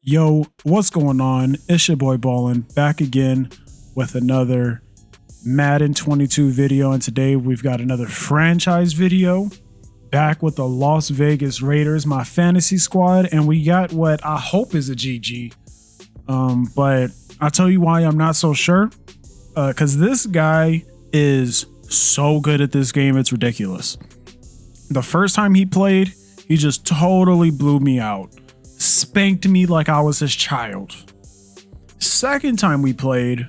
Yo, what's going on? It's your boy Ballin back again with another Madden 22 video, and today we've got another franchise video back with the Las Vegas Raiders, my fantasy squad, and we got what I hope is a GG. But I'll tell you why I'm not so sure, because this guy is so good at this game, it's ridiculous. The first time he played, he just totally blew me out. Spanked me like I was his child. Second time we played,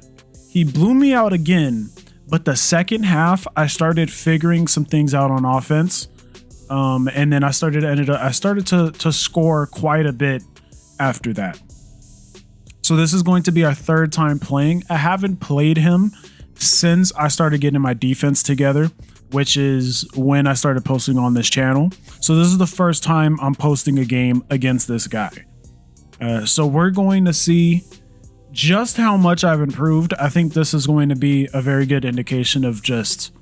he blew me out again, but the second half I started figuring some things out on offense, and then I started to score quite a bit after that. So this is going to be our third time playing. I haven't played him since I started getting my defense together, which is when I started posting on this channel. So this is the first time I'm posting a game against this guy. So we're going to see just how much I've improved. I think this is going to be a very good indication of just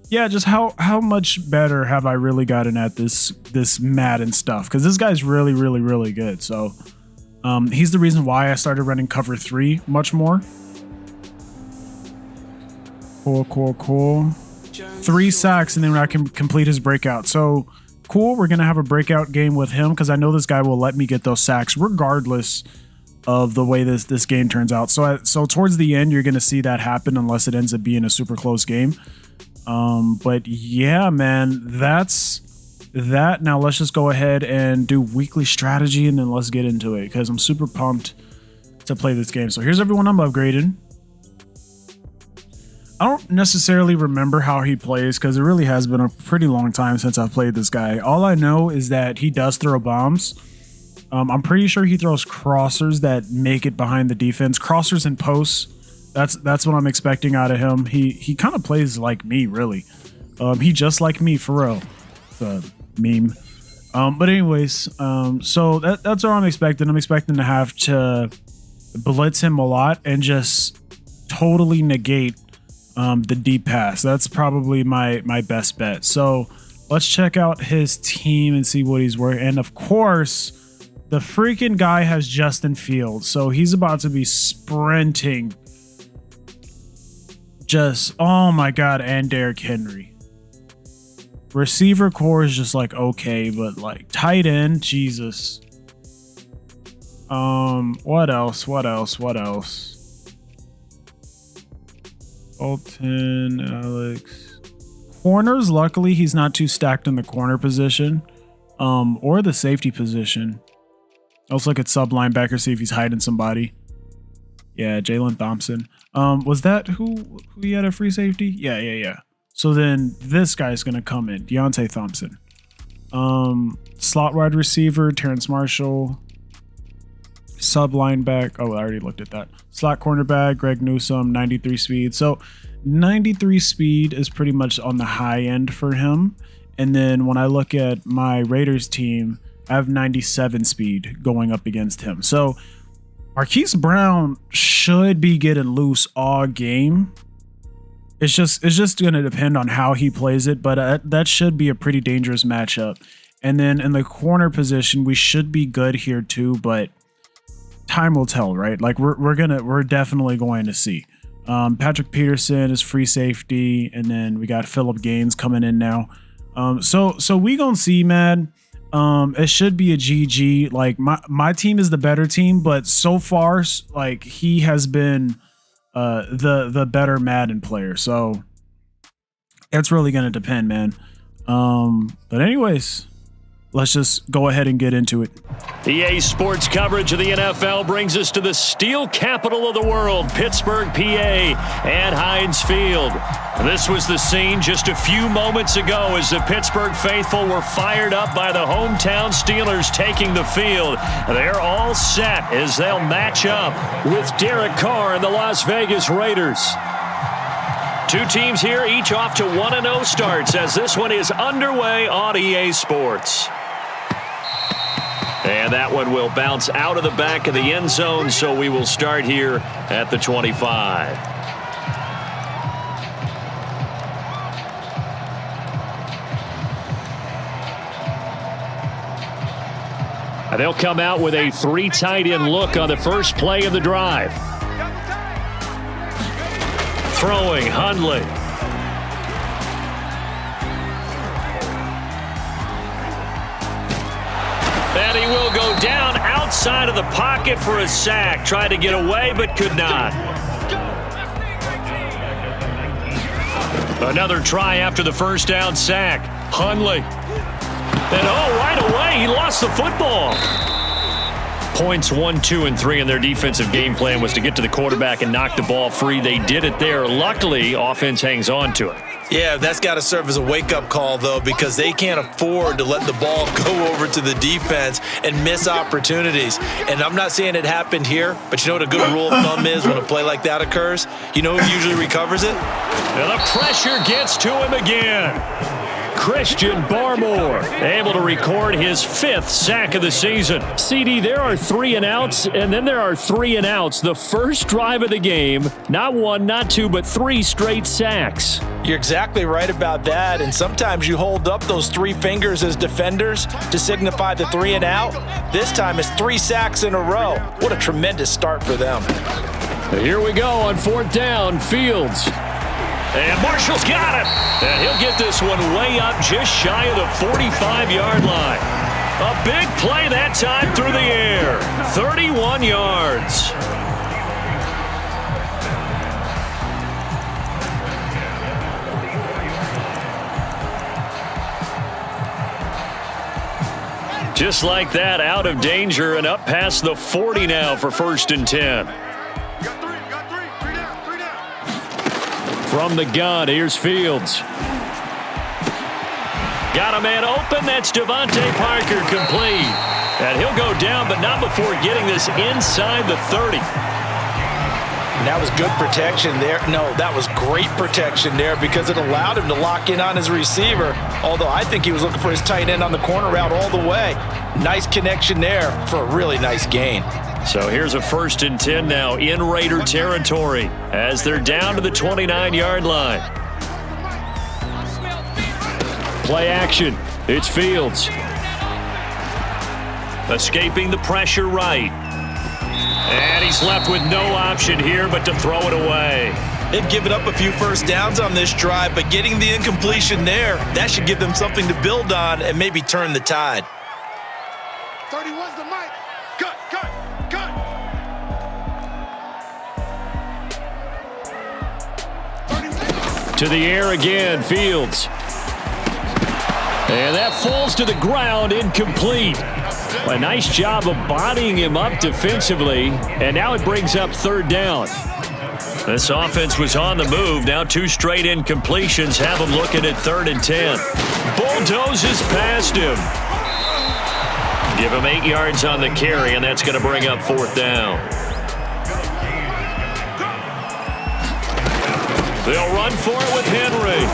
how much better have I really gotten at this Madden stuff, because this guy's really good. So he's the reason why I started running cover 3 much more. Cool. 3 sacks, and then I can complete his breakout. So cool, we're gonna have a breakout game with him because I know this guy will let me get those sacks regardless of the way this game turns out. So towards the end, you're gonna see that happen unless it ends up being a super close game. But yeah, man, that's that. Now let's just go ahead and do weekly strategy, and then let's get into it because I'm super pumped to play this game. So here's everyone I'm upgrading. I don't necessarily remember how he plays because it really has been a pretty long time since I've played this guy. All I know is that he does throw bombs. I'm pretty sure he throws crossers that make it behind the defense. Crossers and posts. That's what I'm expecting out of him. He kind of plays like me, really. He just like me, for real. It's a meme. But anyways, so that's what I'm expecting. I'm expecting to have to blitz him a lot and just totally negate the deep pass. That's probably my best bet. So let's check out his team and see what he's wearing. And of course, the freaking guy has Justin Fields, so he's about to be sprinting. Just, oh my god, and Derrick Henry. Receiver core is just like okay, but like tight end, Jesus. What else? Bolton, Alex. Corners, luckily he's not too stacked in the corner position, or the safety position. Let's look at sub linebacker, see if he's hiding somebody. Yeah, Jalen Thompson. Was that who he had a free safety? Yeah. So then this guy's gonna come in, Deontay Thompson. Slot wide receiver, Terrence Marshall. Sub linebacker. Oh, I already looked at that. Slot cornerback, Greg Newsome, 93 speed. So 93 speed is pretty much on the high end for him. And then when I look at my Raiders team, I have 97 speed going up against him. So Marquise Brown should be getting loose all game. It's just going to depend on how he plays it, but that should be a pretty dangerous matchup. And then in the corner position, we should be good here too, but time will tell, right? Like we're definitely going to see. Patrick Peterson is free safety, and then we got Phillip Gaines coming in now. So we gonna see, man. It should be a GG. Like my team is the better team, but so far, like he has been the better Madden player. So it's really gonna depend, man. But anyways, let's just go ahead and get into it. EA Sports coverage of the NFL brings us to the steel capital of the world, Pittsburgh, PA, and Heinz Field. This was the scene just a few moments ago as the Pittsburgh faithful were fired up by the hometown Steelers taking the field. They're all set as they'll match up with Derek Carr and the Las Vegas Raiders. Two teams here, each off to 1-0 starts as this one is underway on EA Sports. And that one will bounce out of the back of the end zone, so we will start here at the 25. They'll come out with a 3 tight end look on the first play of the drive. Throwing, Hundley. And he will go down outside of the pocket for a sack. Tried to get away, but could not. Another try after the first down sack. Hundley. And right away, he lost the football. Points 1, 2, and 3 in their defensive game plan was to get to the quarterback and knock the ball free. They did it there. Luckily, offense hangs on to it. Yeah, that's got to serve as a wake-up call, though, because they can't afford to let the ball go over to the defense and miss opportunities. And I'm not saying it happened here, but you know what a good rule of thumb is when a play like that occurs? You know who usually recovers it? And the pressure gets to him again. Christian Barmore able to record his 5th sack of the season. CD, there are 3 and outs, and then there are 3 and outs. The first drive of the game, not 1, not 2, but 3 straight sacks. You're exactly right about that, and sometimes you hold up those 3 fingers as defenders to signify the 3 and out. This time it's 3 sacks in a row. What a tremendous start for them. Here we go on 4th down, Fields. And Marshall's got it. And he'll get this one way up just shy of the 45-yard line. A big play that time through the air. 31 yards. Just like that, out of danger and up past the 40 now for 1st and 10. From the gun, here's Fields. Got a man open. That's Devontae Parker, complete. And he'll go down, but not before getting this inside the 30. And that was good protection there. No, that was great protection there because it allowed him to lock in on his receiver, although I think he was looking for his tight end on the corner route all the way. Nice connection there for a really nice gain. So here's a 1st and 10 now in Raider territory as they're down to the 29-yard line. Play action. It's Fields. Escaping the pressure right. And he's left with no option here but to throw it away. They've given up a few first downs on this drive, but getting the incompletion there, that should give them something to build on and maybe turn the tide. 31's the mic. Cut. To the air again, Fields. And that falls to the ground, incomplete. A nice job of bodying him up defensively, and now it brings up 3rd down. This offense was on the move. Now 2 straight incompletions have them looking at 3rd and 10. Bulldozes past him. Give him 8 yards on the carry, and that's going to bring up 4th down. They'll run for it with Henry.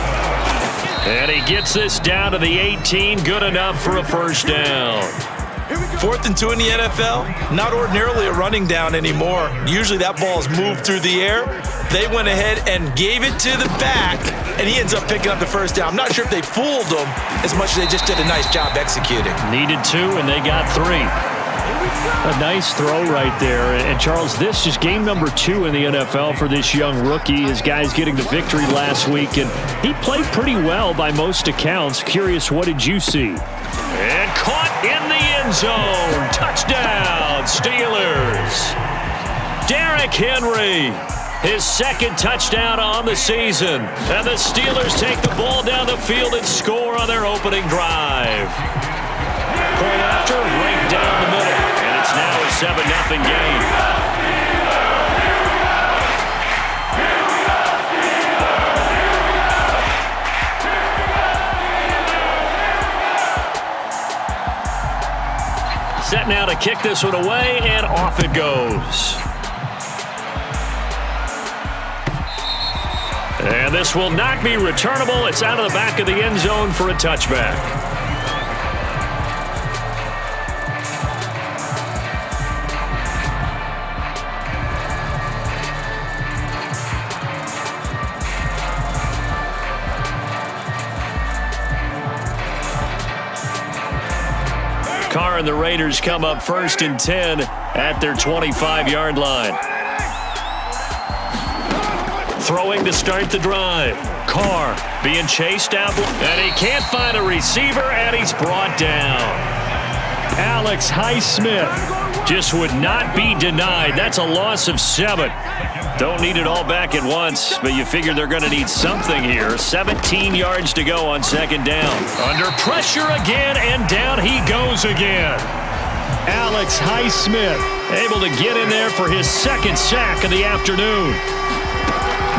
And he gets this down to the 18. Good enough for a 1st down. 4th and 2 in the NFL, not ordinarily a running down anymore. Usually that ball is moved through the air. They went ahead and gave it to the back, and he ends up picking up the 1st down. I'm not sure if they fooled him as much as they just did a nice job executing. Needed 2, and they got 3. A nice throw right there. And Charles, this is game number 2 in the NFL for this young rookie. His guys getting the victory last week, and he played pretty well by most accounts. Curious, what did you see? And caught in the end zone. Touchdown, Steelers. Derrick Henry, his 2nd touchdown on the season. And the Steelers take the ball down the field and score on their opening drive. Point after, right down the middle. And it's now a 7-0 game. Set now to kick this one away, and off it goes. And this will not be returnable. It's out of the back of the end zone for a touchback. Carr and the Raiders come up 1st and 10 at their 25-yard line. Throwing to start the drive. Carr being chased out, and he can't find a receiver, and he's brought down. Alex Highsmith just would not be denied. That's a loss of 7. Don't need it all back at once, but you figure they're going to need something here. 17 yards to go on 2nd down. Under pressure again, and down he goes again. Alex Highsmith able to get in there for his 2nd sack of the afternoon.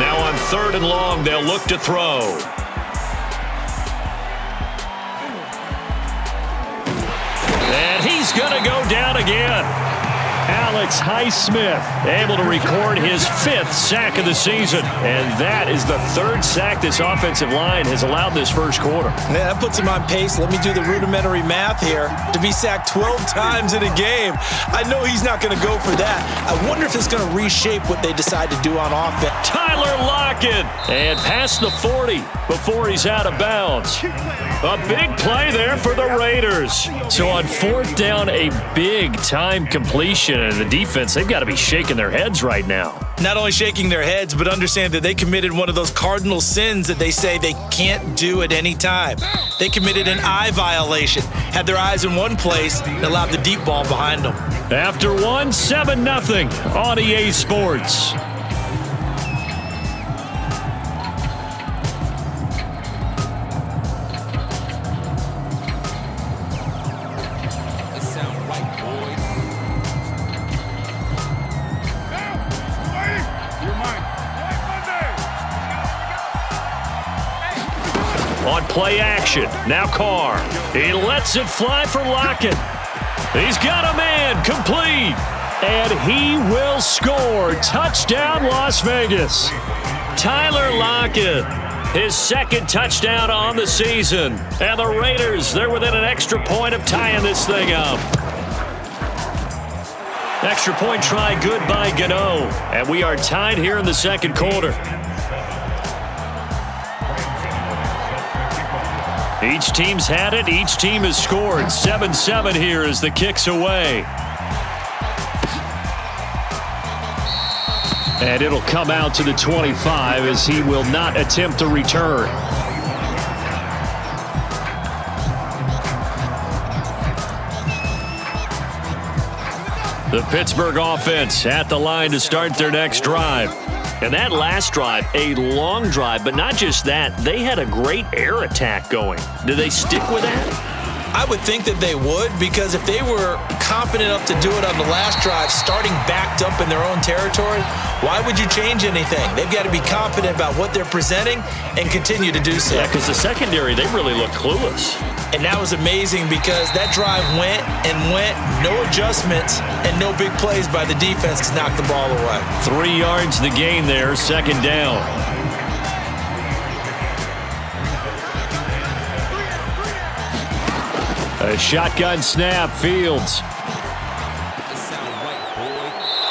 Now on 3rd and long, they'll look to throw. And he's going to go down again. Alex Highsmith able to record his 5th sack of the season. And that is the 3rd sack this offensive line has allowed this first quarter. Yeah, that puts him on pace. Let me do the rudimentary math here. To be sacked 12 times in a game, I know he's not going to go for that. I wonder if it's going to reshape what they decide to do on offense. Tyler Lockett, and past the 40 before he's out of bounds. A big play there for the Raiders. So on 4th down, a big-time completion. And the defense, they've got to be shaking their heads right now. Not only shaking their heads, but understand that they committed one of those cardinal sins that they say they can't do at any time. They committed an eye violation, had their eyes in one place, and allowed the deep ball behind them. After 1, 7-0 on EA Sports. On play action, now Carr. He lets it fly for Lockett. He's got a man, complete. And he will score. Touchdown, Las Vegas. Tyler Lockett, his 2nd touchdown on the season. And the Raiders, they're within an extra point of tying this thing up. Extra point try good by Gano. And we are tied here in the 2nd quarter. Each team's had it. Each team has scored. 7-7 here as the kick's away. And it'll come out to the 25 as he will not attempt to return. The Pittsburgh offense at the line to start their next drive. And that last drive, a long drive, but not just that. They had a great air attack going. Do they stick with that? I would think that they would, because if they were confident enough to do it on the last drive, starting backed up in their own territory, why would you change anything? They've got to be confident about what they're presenting and continue to do so. Yeah, because the secondary, they really look clueless. And that was amazing because that drive went and went, no adjustments, and no big plays by the defense to knock the ball away. 3 yards the gain there, 2nd down. A shotgun snap, Fields.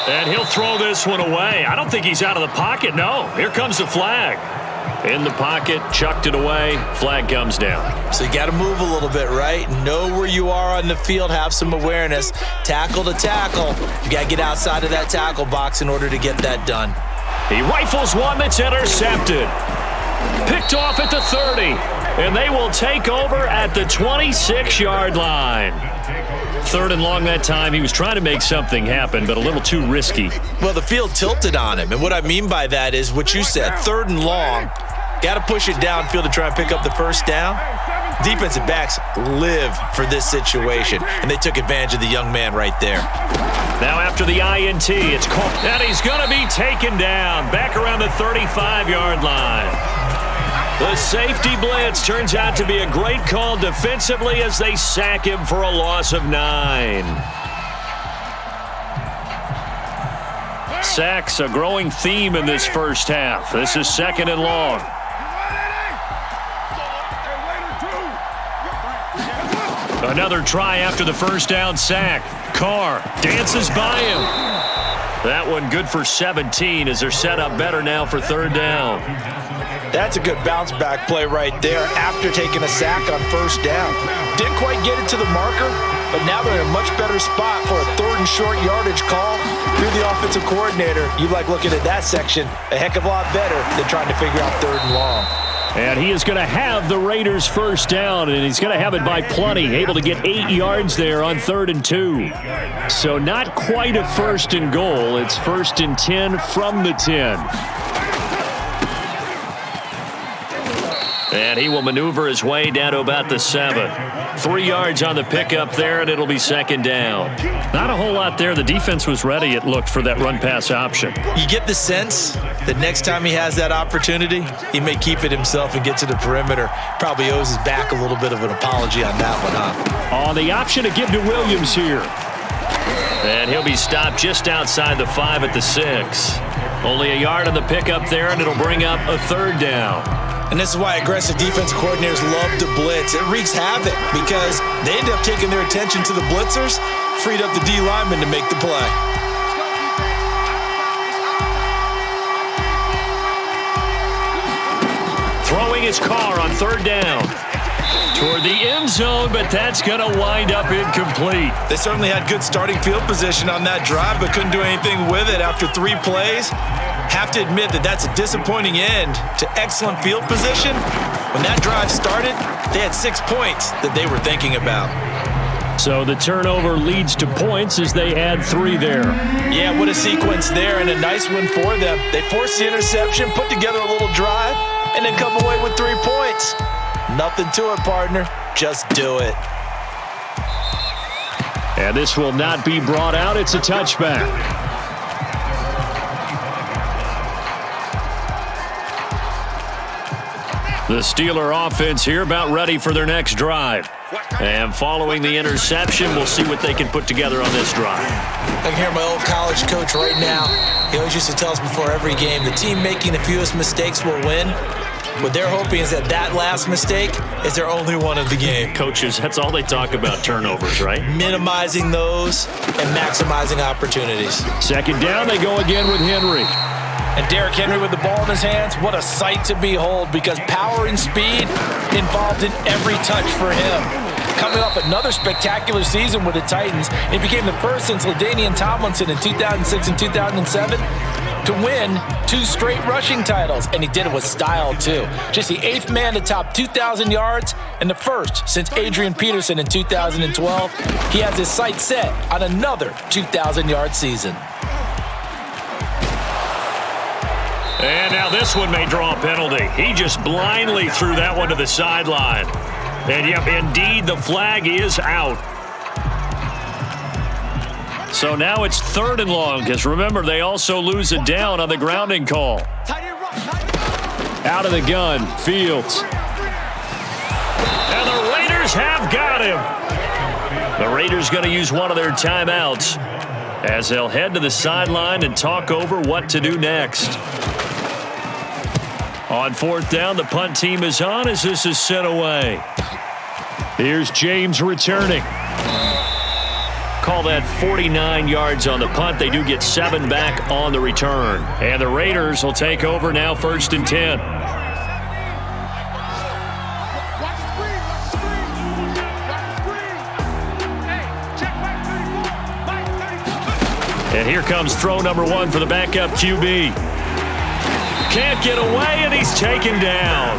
And he'll throw this one away. I don't think he's out of the pocket. No, here comes the flag. In the pocket, chucked it away, flag comes down. So you got to move a little bit, right? Know where you are on the field, have some awareness. Tackle to tackle. You got to get outside of that tackle box in order to get that done. He rifles one that's intercepted. Picked off at the 30. And they will take over at the 26-yard line. 3rd and long that time. He was trying to make something happen, but a little too risky. Well, the field tilted on him. And what I mean by that is what you said, 3rd and long. Got to push it downfield to try and pick up the 1st down. Defensive backs live for this situation, and they took advantage of the young man right there. Now after the INT, it's caught. And he's going to be taken down back around the 35-yard line. The safety blitz turns out to be a great call defensively as they sack him for a loss of 9. Sacks, a growing theme in this first half. This is 2nd and long. Another try after the 1st down sack. Carr dances by him. That one good for 17 as they're set up better now for 3rd down. That's a good bounce back play right there after taking a sack on 1st down. Didn't quite get it to the marker, but now they're in a much better spot for a 3rd and short yardage call through the offensive coordinator. You like looking at that section a heck of a lot better than trying to figure out 3rd and long. And he is going to have the Raiders first down, and he's going to have it by plenty, able to get 8 yards there on 3rd and 2. So not quite a 1st and goal. It's 1st and 10 from the 10. And he will maneuver his way down to about the 7. 3 yards on the pickup there, and it'll be 2nd down. Not a whole lot there. The defense was ready, it looked, for that run-pass option. You get the sense that next time he has that opportunity, he may keep it himself and get to the perimeter. Probably owes his back a little bit of an apology on that one, huh? On the option to give to Williams here. And he'll be stopped just outside the 5 at the 6. Only a yard on the pickup there, and it'll bring up a 3rd down. And this is why aggressive defensive coordinators love to blitz. It wreaks havoc because they end up taking their attention to the blitzers, freed up the D lineman to make the play. Throwing his car on 3rd down. Toward the end zone, but that's going to wind up incomplete. They certainly had good starting field position on that drive, but couldn't do anything with it after 3 plays. Have to admit that that's a disappointing end to excellent field position. When that drive started, they had 6 points that they were thinking about. So the turnover leads to points as they add 3 there. Yeah, what a sequence there, and a nice one for them. They forced the interception, put together a little drive, and then come away with 3 points. Nothing to it, partner. Just do it. And this will not be brought out. It's a touchback. The Steeler offense here about ready for their next drive. And following the interception, we'll see what they can put together on this drive. I can hear my old college coach right now. He always used to tell us before every game, the team making the fewest mistakes will win. What they're hoping is that last mistake is their only one of the game. Coaches, that's all they talk about, turnovers, right? Minimizing those and maximizing opportunities. 2nd down, they go again with Henry. And Derrick Henry with the ball in his hands, what a sight to behold, because power and speed involved in every touch for him. Coming off another spectacular season with the Titans, he became the first since LaDainian Tomlinson in 2006 and 2007 to win 2 straight rushing titles, and he did it with style too. Just the 8th man to top 2,000 yards and the first since Adrian Peterson in 2012. He has his sights set on another 2,000-yard season. And now this one may draw a penalty. He just blindly threw that one to the sideline. And yep, indeed, the flag is out. So now it's 3rd and long, because remember, they also lose it down on the grounding call. Out of the gun, Fields. And the Raiders have got him. The Raiders going to use one of their timeouts as they'll head to the sideline and talk over what to do next. On 4th down, the punt team is on as this is sent away. Here's James returning. Call that 49 yards on the punt. They do get 7 back on the return. And the Raiders will take over now, 1st and 10. And here comes throw number 1 for the backup QB. Can't get away, and he's taken down.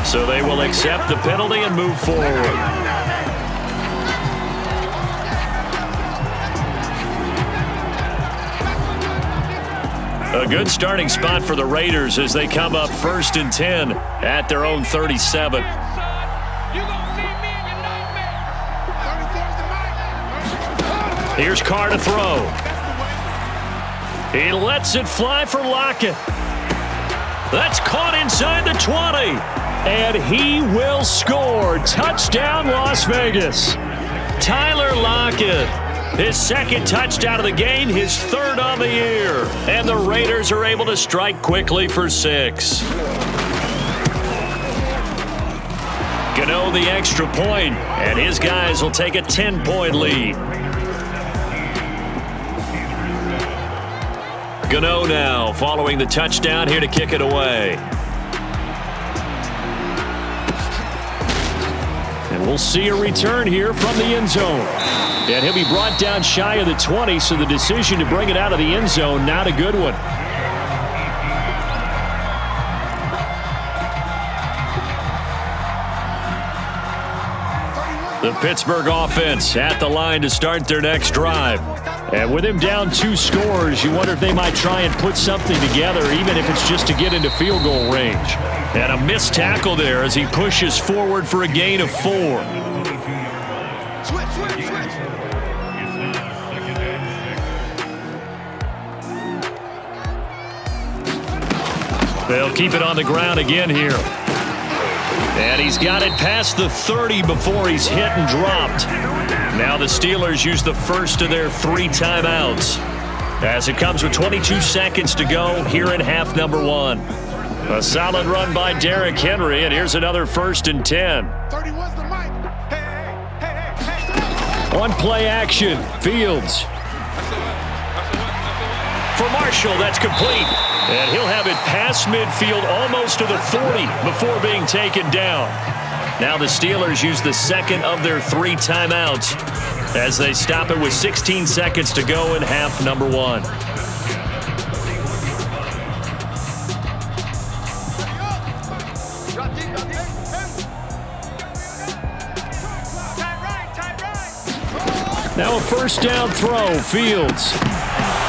So they will accept the penalty and move forward. A good starting spot for the Raiders as they come up 1st and 10 at their own 37. Here's Carr to throw. He lets it fly for Lockett. That's caught inside the 20. And he will score. Touchdown, Las Vegas. Tyler Lockett. His 2nd touchdown of the game, his 3rd on the year. And the Raiders are able to strike quickly for 6. Gano the extra point, and his guys will take a 10-point lead. Gano now following the touchdown here to kick it away. And we'll see a return here from the end zone. And he'll be brought down shy of the 20, so the decision to bring it out of the end zone, not a good one. The Pittsburgh offense at the line to start their next drive. And with him down 2 scores, you wonder if they might try and put something together, even if it's just to get into field goal range. And a missed tackle there as he pushes forward for a gain of 4. Switch. They'll keep it on the ground again here. And he's got it past the 30 before he's hit and dropped. Now the Steelers use the first of their 3 timeouts as it comes with 22 seconds to go here in half number 1. A solid run by Derrick Henry, and here's another 1st and 10. 31's the mic. On play action, Fields. For Marshall, that's complete. And he'll have it past midfield almost to the 40 before being taken down. Now the Steelers use the second of their 3 timeouts as they stop it with 16 seconds to go in half number 1. Now a first down throw, Fields.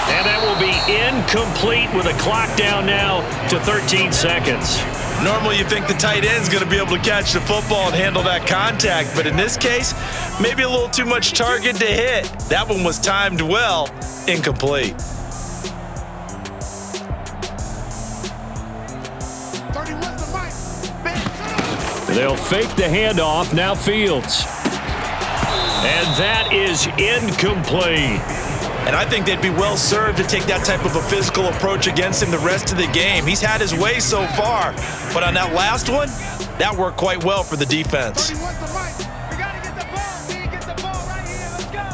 And that will be incomplete with a clock down now to 13 seconds. Normally you think the tight end's going to be able to catch the football and handle that contact, but in this case, maybe a little too much target to hit. That one was timed well, incomplete. 31's the mic. They'll fake the handoff, now Fields. And that is incomplete. And I think they'd be well served to take that type of a physical approach against him the rest of the game. He's had his way so far, but on that last one, that worked quite well for the defense. 31's the mic. We got to get the ball. We get the ball right here. Let's go.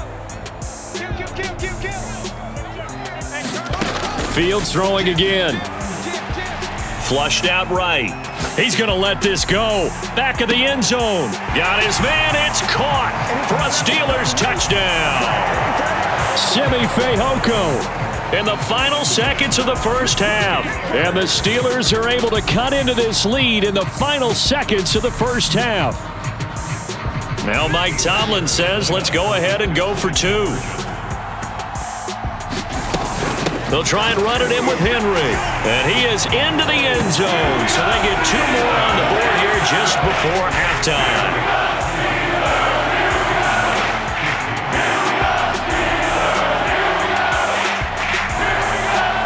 Kill. Fields throwing again. Flushed out right. He's going to let this go. Back of the end zone. Got his man. It's caught for a Steelers touchdown. Simi Fehoko in the final seconds of the first half. And the Steelers are able to cut into this lead in the final seconds of the first half. Now Mike Tomlin says, let's go ahead and go for 2. They'll try and run it in with Henry. And he is into the end zone. So they get 2 more on the board here just before halftime.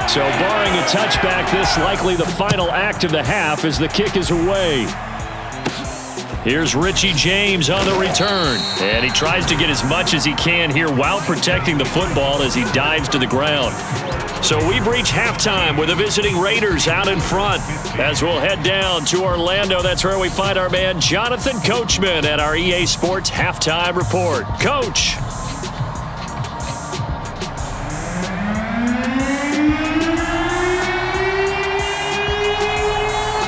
So barring a touchback, this likely the final act of the half as the kick is away. Here's Richie James on the return. And he tries to get as much as he can here while protecting the football as he dives to the ground. So we've reached halftime with the visiting Raiders out in front. As we'll head down to Orlando, that's where we find our man Jonathan Coachman at our EA Sports Halftime Report. Coach.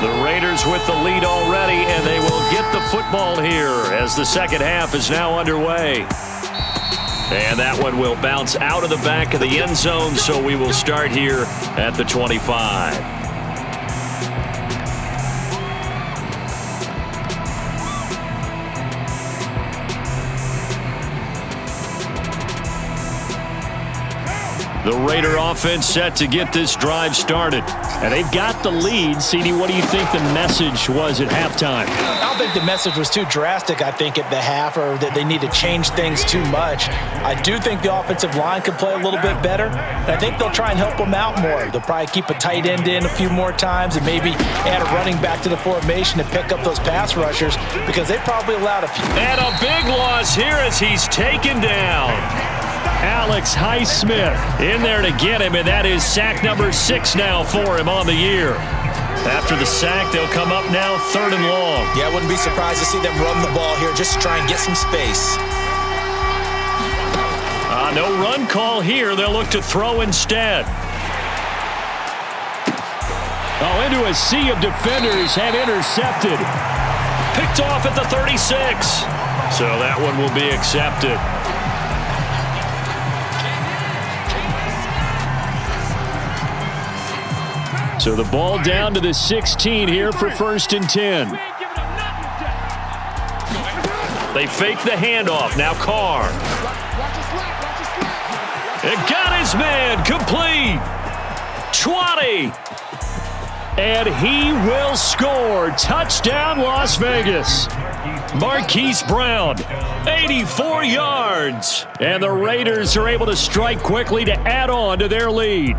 The Raiders with the lead already, and they will get the football here as the second half is now underway. And that one will bounce out of the back of the end zone, so we will start here at the 25. The Raider offense set to get this drive started. And they've got the lead. CD, what do you think the message was at halftime? I don't think the message was too drastic, I think, at the half, or that they need to change things too much. I do think the offensive line could play a little bit better. And I think they'll try and help them out more. They'll probably keep a tight end in a few more times and maybe add a running back to the formation and pick up those pass rushers because they probably allowed a few. And a big loss here as he's taken down. Alex Highsmith in there to get him, and that is sack number 6 now for him on the year. After the sack, they'll come up now 3rd and long. Yeah, I wouldn't be surprised to see them run the ball here just to try and get some space. No run call here. They'll look to throw instead. Oh, into a sea of defenders, and intercepted. Picked off at the 36. So that one will be accepted. So the ball down to the 16 here for 1st and 10. They fake the handoff. Now Carr. It got his man. Complete. 20. And he will score. Touchdown, Las Vegas. Marquise Brown, 84 yards. And the Raiders are able to strike quickly to add on to their lead.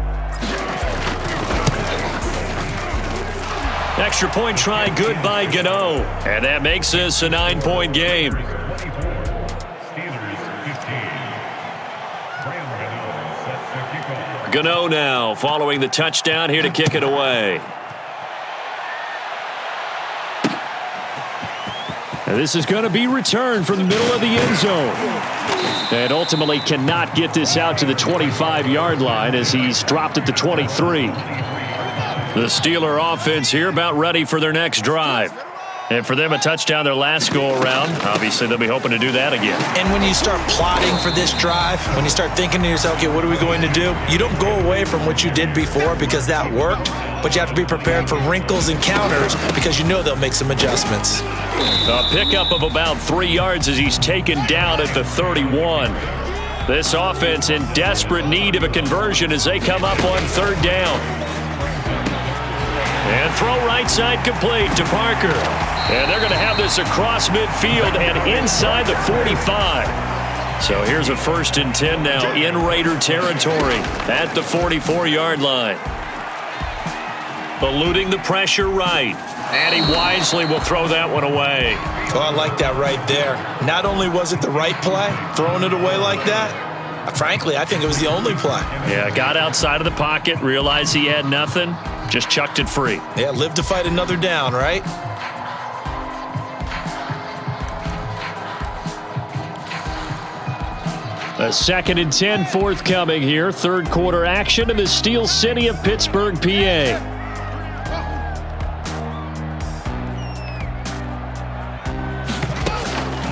Extra point try good by Gano. And that makes this a 9-point game. Gano now following the touchdown here to kick it away. And this is going to be returned from the middle of the end zone. And ultimately cannot get this out to the 25-yard line as he's dropped at the 23. The Steeler offense here about ready for their next drive. And for them, a touchdown their last go-around. Obviously, they'll be hoping to do that again. And when you start plotting for this drive, when you start thinking to yourself, okay, what are we going to do? You don't go away from what you did before because that worked, but you have to be prepared for wrinkles and counters because you know they'll make some adjustments. A pickup of about 3 yards as he's taken down at the 31. This offense in desperate need of a conversion as they come up on 3rd down. And throw right side complete to Parker. And they're going to have this across midfield and inside the 45. So here's a 1st and 10 now in Raider territory at the 44-yard line. Eluding the pressure right. And he wisely will throw that one away. Oh, I like that right there. Not only was it the right play, throwing it away like that, frankly, I think it was the only play. Yeah, got outside of the pocket, realized he had nothing, just chucked it free. Yeah, live to fight another down, right? A 2nd and 10 forthcoming here. 3rd quarter action in the Steel City of Pittsburgh, PA.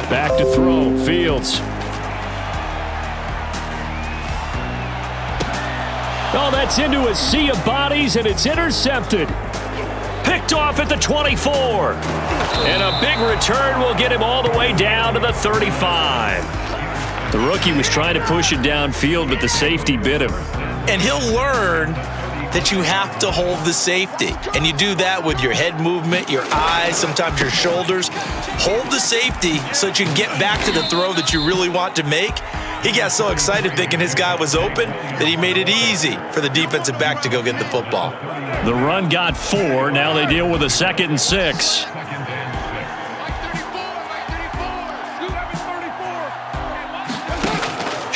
Back to throw. Fields. Oh, that's into a sea of bodies, and it's intercepted. Picked off at the 24. And a big return will get him all the way down to the 35. The rookie was trying to push it downfield, but the safety bit him. And he'll learn that you have to hold the safety. And you do that with your head movement, your eyes, sometimes your shoulders. Hold the safety so that you can get back to the throw that you really want to make. He got so excited thinking his guy was open that he made it easy for the defensive back to go get the football. The run got 4. Now they deal with a 2nd and 6.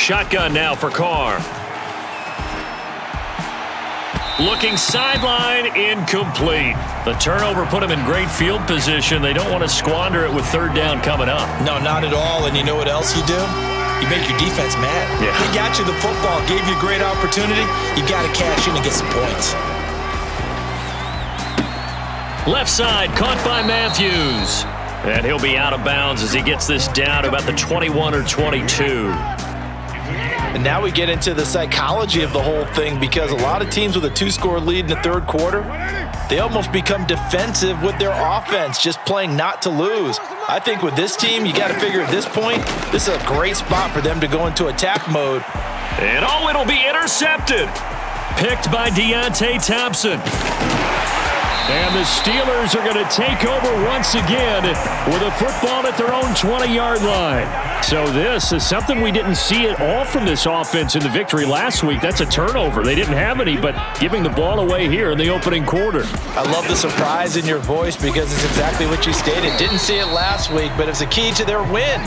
Shotgun now for Carr. Looking sideline, incomplete. The turnover put him in great field position. They don't want to squander it with 3rd down coming up. No, not at all. And you know what else you do? You make your defense mad. Yeah. They got you the football, gave you a great opportunity. You got to cash in and get some points. Left side, caught by Matthews. And he'll be out of bounds as he gets this down to about the 21 or 22. And now we get into the psychology of the whole thing because a lot of teams with a 2-score lead in the 3rd quarter, they almost become defensive with their offense, just playing not to lose. I think with this team, you got to figure at this point, this is a great spot for them to go into attack mode. And it'll be intercepted. Picked by Deontay Thompson. And the Steelers are going to take over once again with a football at their own 20-yard line. So this is something we didn't see at all from this offense in the victory last week. That's a turnover. They didn't have any, but giving the ball away here in the opening quarter. I love the surprise in your voice because it's exactly what you stated. Didn't see it last week, but it's a key to their win.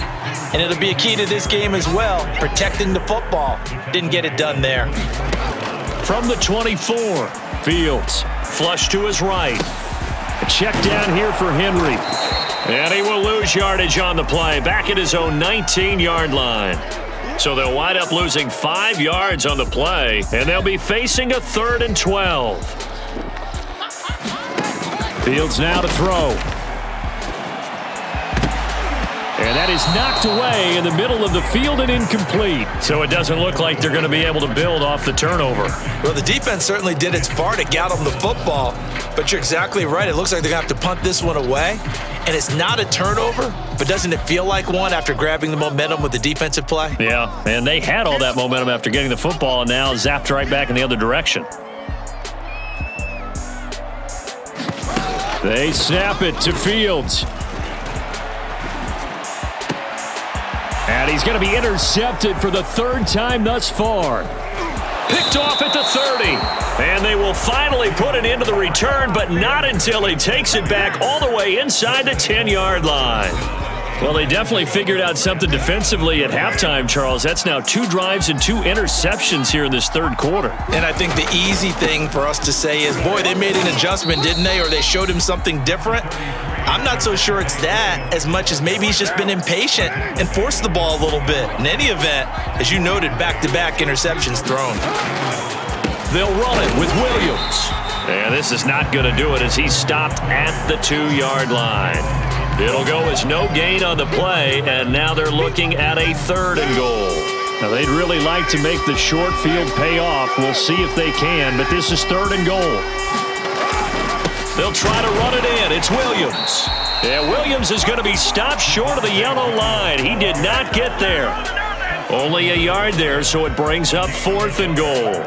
And it'll be a key to this game as well, protecting the football. Didn't get it done there. From the 24, Fields. Flush to his right. A check down here for Henry. And he will lose yardage on the play. Back at his own 19-yard line. So they'll wind up losing 5 yards on the play. And they'll be facing a 3rd and 12. Fields now to throw. And that is knocked away in the middle of the field and incomplete. So it doesn't look like they're going to be able to build off the turnover. Well, the defense certainly did its part to get them the football, but you're exactly right. It looks like they're going to have to punt this one away. And it's not a turnover, but doesn't it feel like one after grabbing the momentum with the defensive play? Yeah, and they had all that momentum after getting the football and now zapped right back in the other direction. They snap it to Fields. And he's going to be intercepted for the third time thus far. Picked off at the 30. And they will finally put it into the return, but not until he takes it back all the way inside the 10-yard line. Well, they definitely figured out something defensively at halftime, Charles. That's now 2 drives and 2 interceptions here in this third quarter. And I think the easy thing for us to say is, boy, they made an adjustment, didn't they? Or they showed him something different. I'm not so sure it's that as much as maybe he's just been impatient and forced the ball a little bit. In any event, as you noted, back-to-back interceptions thrown. They'll run it with Williams. And this is not going to do it as he's stopped at the 2-yard line. It'll go as no gain on the play, and now they're looking at a 3rd and goal. Now, they'd really like to make the short field pay off. We'll see if they can, but this is 3rd and goal. They'll try to run it in. It's Williams. Yeah, Williams is going to be stopped short of the yellow line. He did not get there. Only a yard there, so it brings up 4th and goal.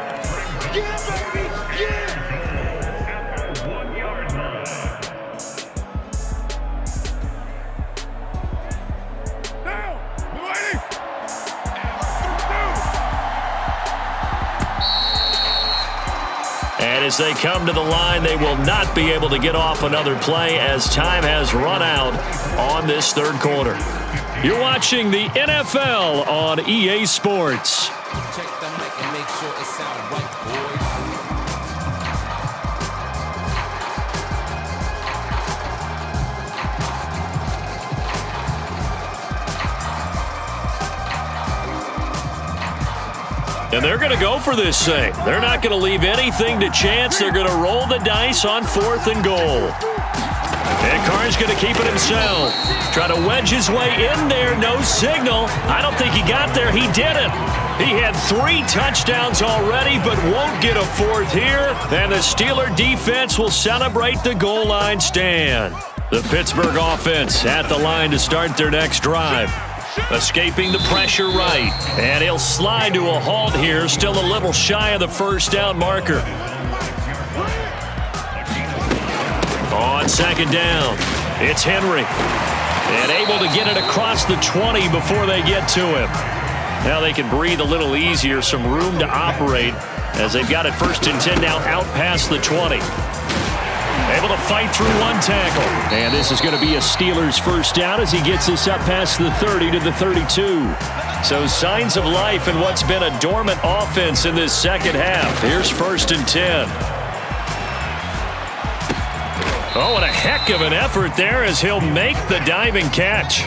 And as they come to the line, they will not be able to get off another play as time has run out on this third quarter. You're watching the NFL on EA Sports. Check the mic and make sure it sounds right, boys. And they're going to go for this thing. They're not going to leave anything to chance. They're going to roll the dice on 4th and goal. And Carr's going to keep it himself. Try to wedge his way in there. No signal. I don't think he got there. He didn't. He had 3 touchdowns already, but won't get a 4th here. And the Steeler defense will celebrate the goal line stand. The Pittsburgh offense at the line to start their next drive. Escaping the pressure right. And he'll slide to a halt here. Still a little shy of the first down marker. On 2nd down, it's Henry. And able to get it across the 20 before they get to him. Now they can breathe a little easier. Some room to operate as they've got it 1st and 10 now out past the 20. Able to fight through 1 tackle. And this is going to be a Steelers first down as he gets this up past the 30 to the 32. So signs of life in what's been a dormant offense in this second half. Here's 1st and 10. Oh, and a heck of an effort there as he'll make the diving catch.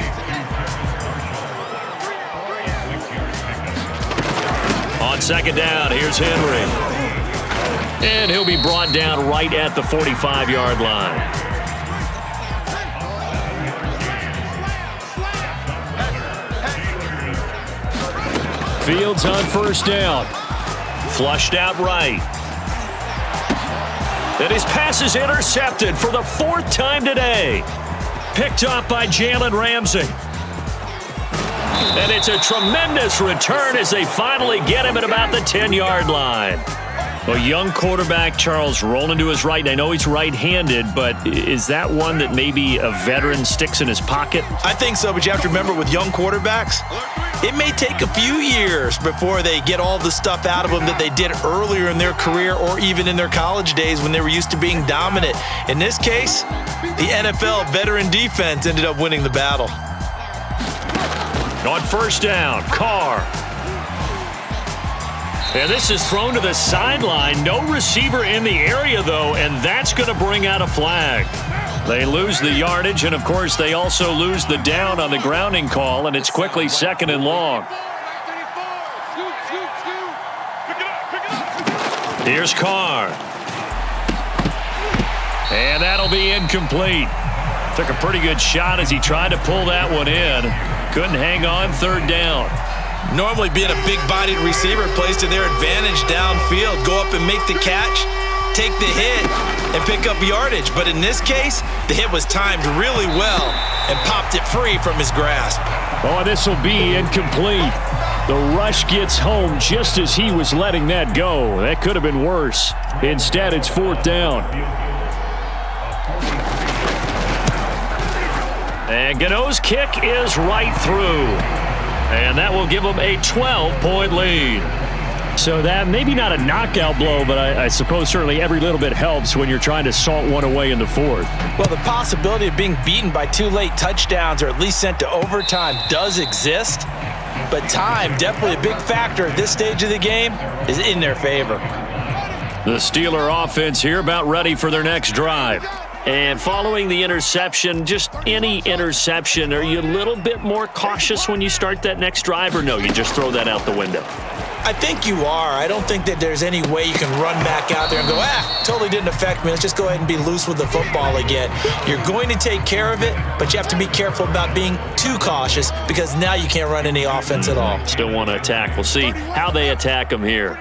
On 2nd down, here's Henry. And he'll be brought down right at the 45-yard line. Fields on 1st down. Flushed out right. And his pass is intercepted for the 4th time today. Picked up by Jalen Ramsey. And it's a tremendous return as they finally get him at about the 10-yard line. A young quarterback, Charles, rolling to his right. And I know he's right-handed, but is that one that maybe a veteran sticks in his pocket? I think so, but you have to remember with young quarterbacks, it may take a few years before they get all the stuff out of them that they did earlier in their career or even in their college days when they were used to being dominant. In this case, the NFL veteran defense ended up winning the battle. On 1st down, Carr. And this is thrown to the sideline. No receiver in the area, though, and that's going to bring out a flag. They lose the yardage, and, of course, they also lose the down on the grounding call, and it's quickly 2nd and long. Here's Carr. And that'll be incomplete. Took a pretty good shot as he tried to pull that one in. Couldn't hang on third down. Normally being a big-bodied receiver plays to their advantage downfield. Go up and make the catch, take the hit, and pick up yardage. But in this case, the hit was timed really well and popped it free from his grasp. Oh, this will be incomplete. The rush gets home just as he was letting that go. That could have been worse. Instead, it's fourth down. And Gano's kick is right through. And that will give them a 12-point lead. So that maybe not a knockout blow, but I suppose certainly every little bit helps when you're trying to salt one away in the fourth. Well, the possibility of being beaten by 2 late touchdowns or at least sent to overtime does exist. But time, definitely a big factor at this stage of the game, is in their favor. The Steeler offense here about ready for their next drive. And following the interception, just any interception, are you a little bit more cautious when you start that next drive, or no, you just throw that out the window? I think you are. I don't think that there's any way you can run back out there and go, totally didn't affect me. Let's just go ahead and be loose with the football again. You're going to take care of it, but you have to be careful about being too cautious because now you can't run any offense at all. Still want to attack. We'll see how they attack them here.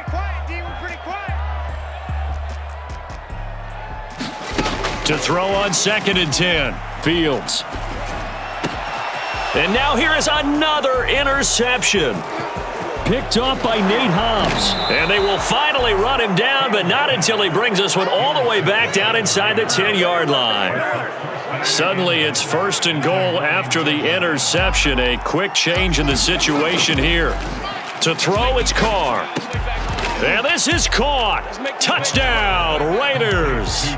To throw on 2nd and 10. Fields. And now here is another interception. Picked off by Nate Hobbs. And they will finally run him down, but not until he brings this one all the way back down inside the 10-yard line. Suddenly it's 1st and goal after the interception. A quick change in the situation here. To throw, it's Carr. And this is caught. Touchdown, Raiders.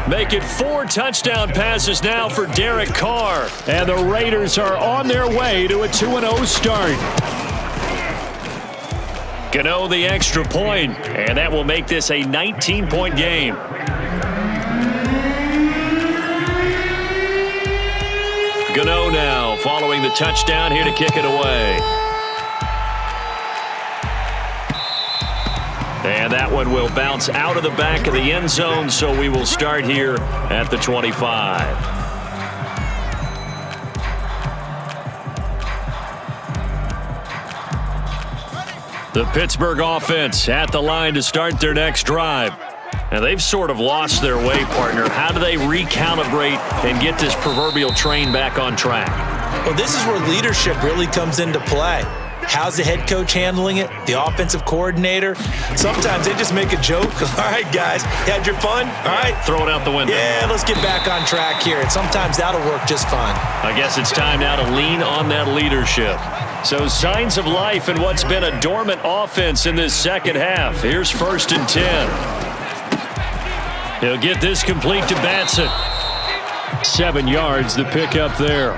Make it 4 touchdown passes now for Derek Carr. And the Raiders are on their way to a 2-0 start. Gano the extra point, and that will make this a 19-point game. Gano now following the touchdown here to kick it away. And that one will bounce out of the back of the end zone, so we will start here at the 25. The Pittsburgh offense at the line to start their next drive. And they've sort of lost their way, partner. How do they recalibrate and get this proverbial train back on track? Well, this is where leadership really comes into play. How's the head coach handling it? The offensive coordinator? Sometimes they just make a joke. All right, guys, had your fun? All right. Throw it out the window. Yeah, let's get back on track here. And sometimes that'll work just fine. I guess it's time now to lean on that leadership. So signs of life in what's been a dormant offense in this second half. Here's 1st and 10. He'll get this complete to Batson. 7 yards, the pickup there.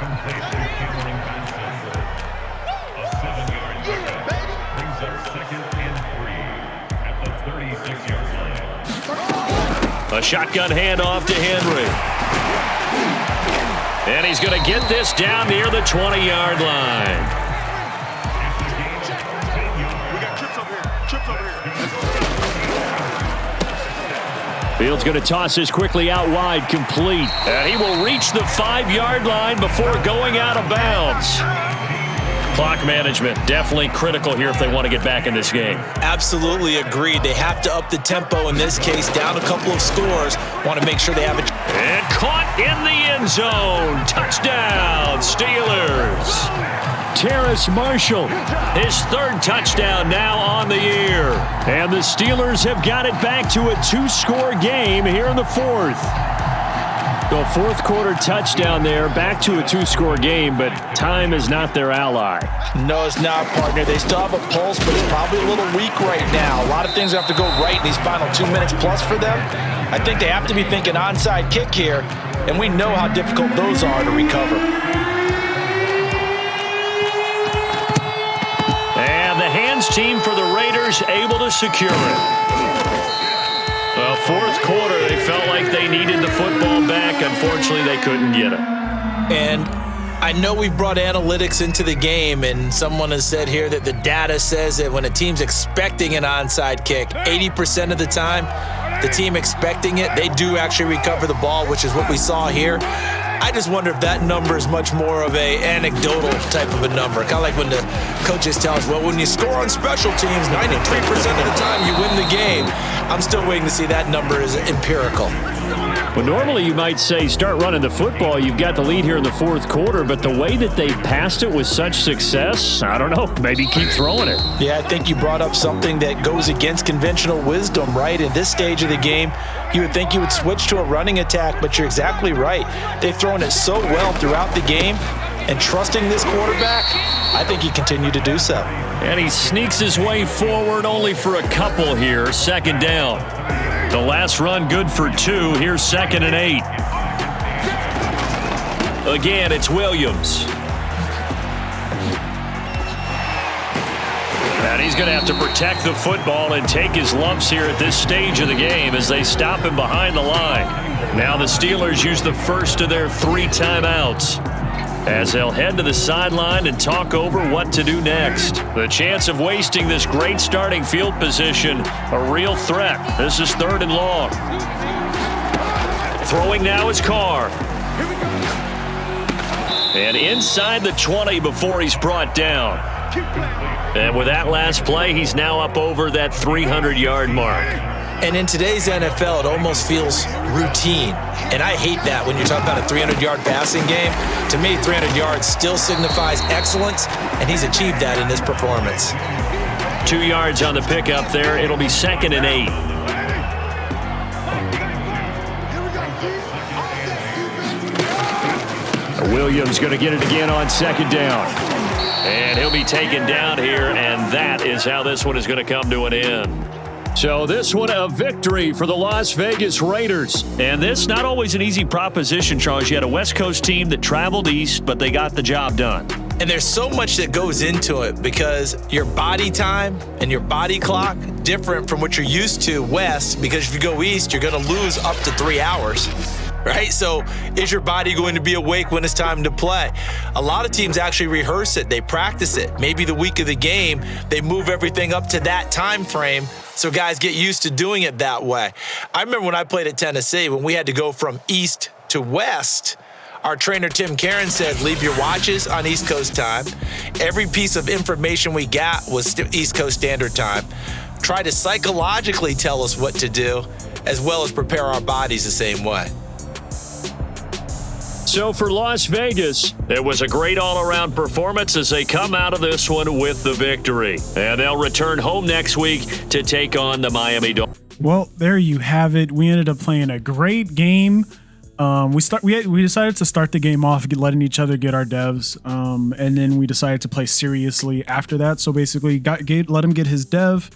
A shotgun handoff to Henry. And he's going to get this down near the 20-yard line. Fields going to toss this quickly out wide, complete. And he will reach the 5-yard line before going out of bounds. Clock management definitely critical here if they want to get back in this game. Absolutely agreed. They have to up the tempo in this case, down a couple of scores. Want to make sure they have it. And caught in the end zone. Touchdown, Steelers. Terrace Marshall, his 3rd touchdown now on the year. And the Steelers have got it back to a 2-score game here in the 4th. The 4th quarter touchdown there, back to a 2-score game, but time is not their ally. No, it's not, partner. They still have a pulse, but it's probably a little weak right now. A lot of things have to go right in these final 2 minutes plus for them. I think they have to be thinking onside kick here, and we know how difficult those are to recover. And the hands team for the Raiders able to secure it. Well, 4th quarter, they felt like they needed the football back. Unfortunately, they couldn't get it. And I know we've brought analytics into the game, and someone has said here that the data says that when a team's expecting an onside kick, 80% of the time, the team expecting it, they do actually recover the ball, which is what we saw here. I just wonder if that number is much more of a anecdotal type of a number. Kind of like when the coaches tell us, well, when you score on special teams, 93% of the time you win the game. I'm still waiting to see that number is empirical. Well, normally you might say start running the football. You've got the lead here in the fourth quarter, but the way that they passed it with such success, I don't know, maybe keep throwing it. Yeah, I think you brought up something that goes against conventional wisdom, right? In this stage of the game, you would think you would switch to a running attack, but you're exactly right. They've thrown it so well throughout the game, and trusting this quarterback, I think he continued to do so. And he sneaks his way forward only for a couple here, second down. The last run good for 2. Here's 2nd and 8. Again, it's Williams. And he's going to have to protect the football and take his lumps here at this stage of the game as they stop him behind the line. Now the Steelers use the first of their 3 timeouts as they'll head to the sideline and talk over what to do next. The chance of wasting this great starting field position, a real threat. This is 3rd and long. Throwing now is Carr. And inside the 20 before he's brought down. And with that last play, he's now up over that 300-yard mark. And in today's NFL, it almost feels routine. And I hate that when you're talking about a 300-yard passing game. To me, 300 yards still signifies excellence, and he's achieved that in this performance. 2 yards on the pickup there. It'll be 2nd and 8. Williams going to get it again on 2nd down. And he'll be taken down here, and that is how this one is going to come to an end. So this one a victory for the Las Vegas Raiders. And this not always an easy proposition, Charles. You had a West Coast team that traveled east, but they got the job done. And there's so much that goes into it because your body time and your body clock different from what you're used to west, because if you go east, you're going to lose up to 3 hours. Right? So is your body going to be awake when it's time to play? A lot of teams actually rehearse it. They practice it. Maybe the week of the game, they move everything up to that time frame so guys get used to doing it that way. I remember when I played at Tennessee, when we had to go from east to west, our trainer, Tim Karen, said, leave your watches on East Coast time. Every piece of information we got was East Coast Standard Time. Try to psychologically tell us what to do, as well as prepare our bodies the same way. So for Las Vegas, it was a great all-around performance as they come out of this one with the victory. And they'll return home next week to take on the Miami Dolphins. Well, there you have it. We ended up playing a great game. We decided to start the game off letting each other get our devs, and then we decided to play seriously after that. So basically, let him get his dev,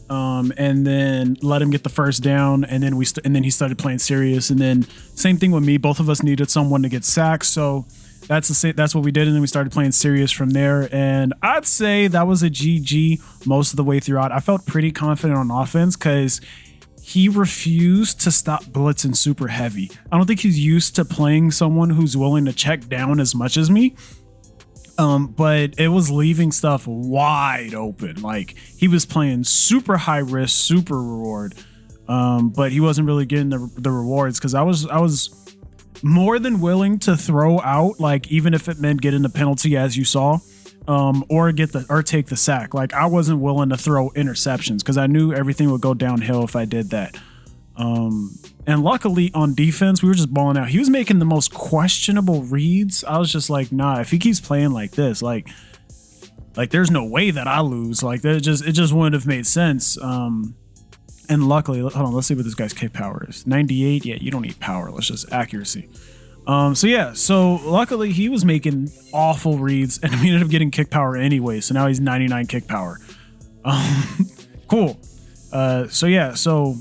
and then let him get the first down, and then he started playing serious. And then same thing with me. Both of us needed someone to get sacked, so that's what we did. And then we started playing serious from there. And I'd say that was a GG most of the way throughout. I felt pretty confident on offense because he refused to stop blitzing super heavy. I don't think he's used to playing someone who's willing to check down as much as me. But it was leaving stuff wide open. Like, he was playing super high risk, super reward. But he wasn't really getting the rewards because I was more than willing to throw out, like, even if it meant getting the penalty as you saw. Or take the sack. Like, I wasn't willing to throw interceptions because I knew everything would go downhill if I did that. And luckily on defense, we were just balling out. He was making the most questionable reads. I was just like, nah, if he keeps playing like this, like there's no way that I lose. Like, it just wouldn't have made sense. And luckily, hold on, let's see what this guy's K power is. 98. Yeah, you don't need power. Let's just accuracy. So luckily he was making awful reads and we ended up getting kick power anyway. So now he's 99 kick power. Cool. So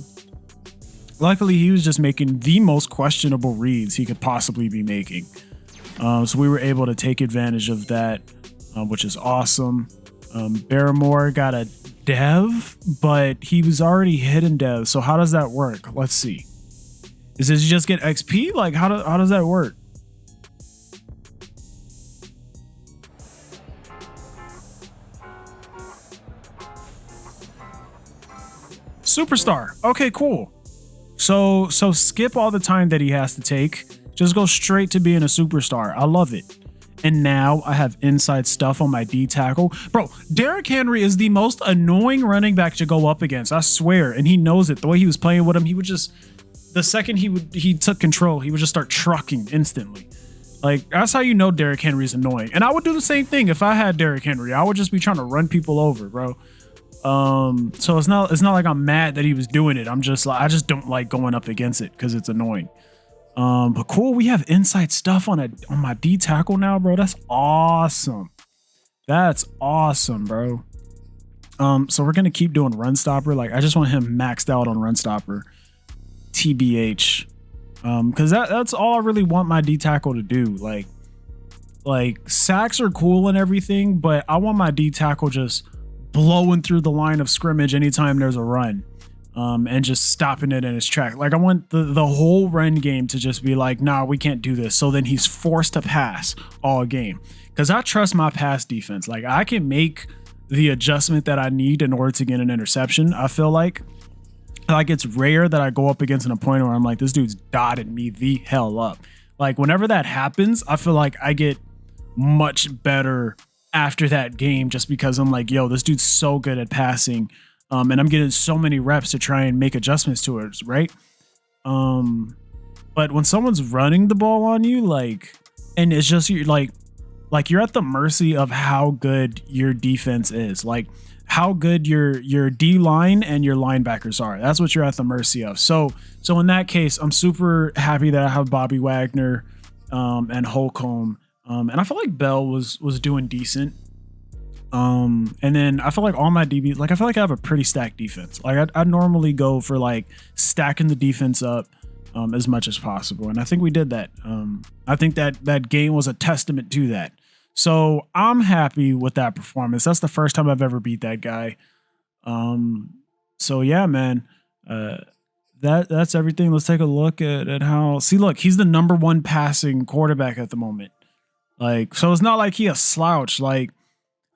luckily he was just making the most questionable reads he could possibly be making. So we were able to take advantage of that, which is awesome. Barrymore got a dev, but he was already hidden dev. So how does that work? Let's see. Does he just get XP? Like, how does that work? Superstar. Okay, cool. So skip all the time that he has to take. Just go straight to being a superstar. I love it. And now I have inside stuff on my D tackle. Bro, Derrick Henry is the most annoying running back to go up against. I swear. And he knows it. The way he was playing with him, he would just, the second he took control, he would just start trucking instantly. Like, that's how you know Derrick Henry is annoying. And I would do the same thing if I had Derrick Henry. I would just be trying to run people over, bro. So it's not like I'm mad that he was doing it. I'm just like, I just don't like going up against it because it's annoying. But cool, we have inside stuff on my D tackle now, bro. That's awesome. That's awesome, bro. So we're gonna keep doing run stopper. Like, I just want him maxed out on run stopper, TBH. Because that's all I really want my D tackle to do. Like sacks are cool and everything, but I want my D tackle just blowing through the line of scrimmage anytime there's a run. And just stopping it in its track. Like, I want the whole run game to just be like, nah, we can't do this. So then he's forced to pass all game. Because I trust my pass defense. Like, I can make the adjustment that I need in order to get an interception. I feel like it's rare that I go up against an opponent where I'm like, this dude's dotted me the hell up. Like, whenever that happens, I feel like I get much better after that game just because I'm like, yo, this dude's so good at passing. And I'm getting so many reps to try and make adjustments to it, right? But when someone's running the ball on you, like, and it's just you're like you're at the mercy of how good your defense is, like how good your D line and your linebackers are. That's what you're at the mercy of. So in that case, I'm super happy that I have Bobby Wagner and Holcomb, and I feel like Bell was doing decent. And then I feel like all my DBs, like I feel like I have a pretty stacked defense. Like I normally go for like stacking the defense up as much as possible. And I think we did that. I think that game was a testament to that. So I'm happy with that performance. That's the first time I've ever beat that guy. So yeah, man, that's everything. Let's take a look at how, see, look, he's the #1 passing quarterback at the moment. Like, so it's not like he a slouch, like,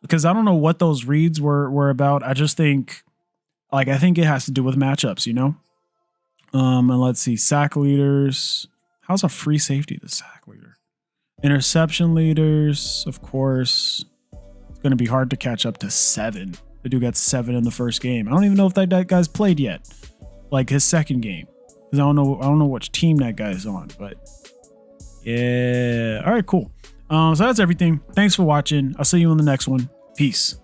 because I don't know what those reads were about. I just think, like, I think it has to do with matchups, you know? And let's see, sack leaders. How's a free safety the sack leader? Interception leaders, of course. It's going to be hard to catch up to 7. The dude got 7 in the first game. I don't even know if that guy's played yet. Like, his second game. Because I don't know which team that guy's on, but yeah. All right, cool. So that's everything. Thanks for watching. I'll see you in the next one. Peace.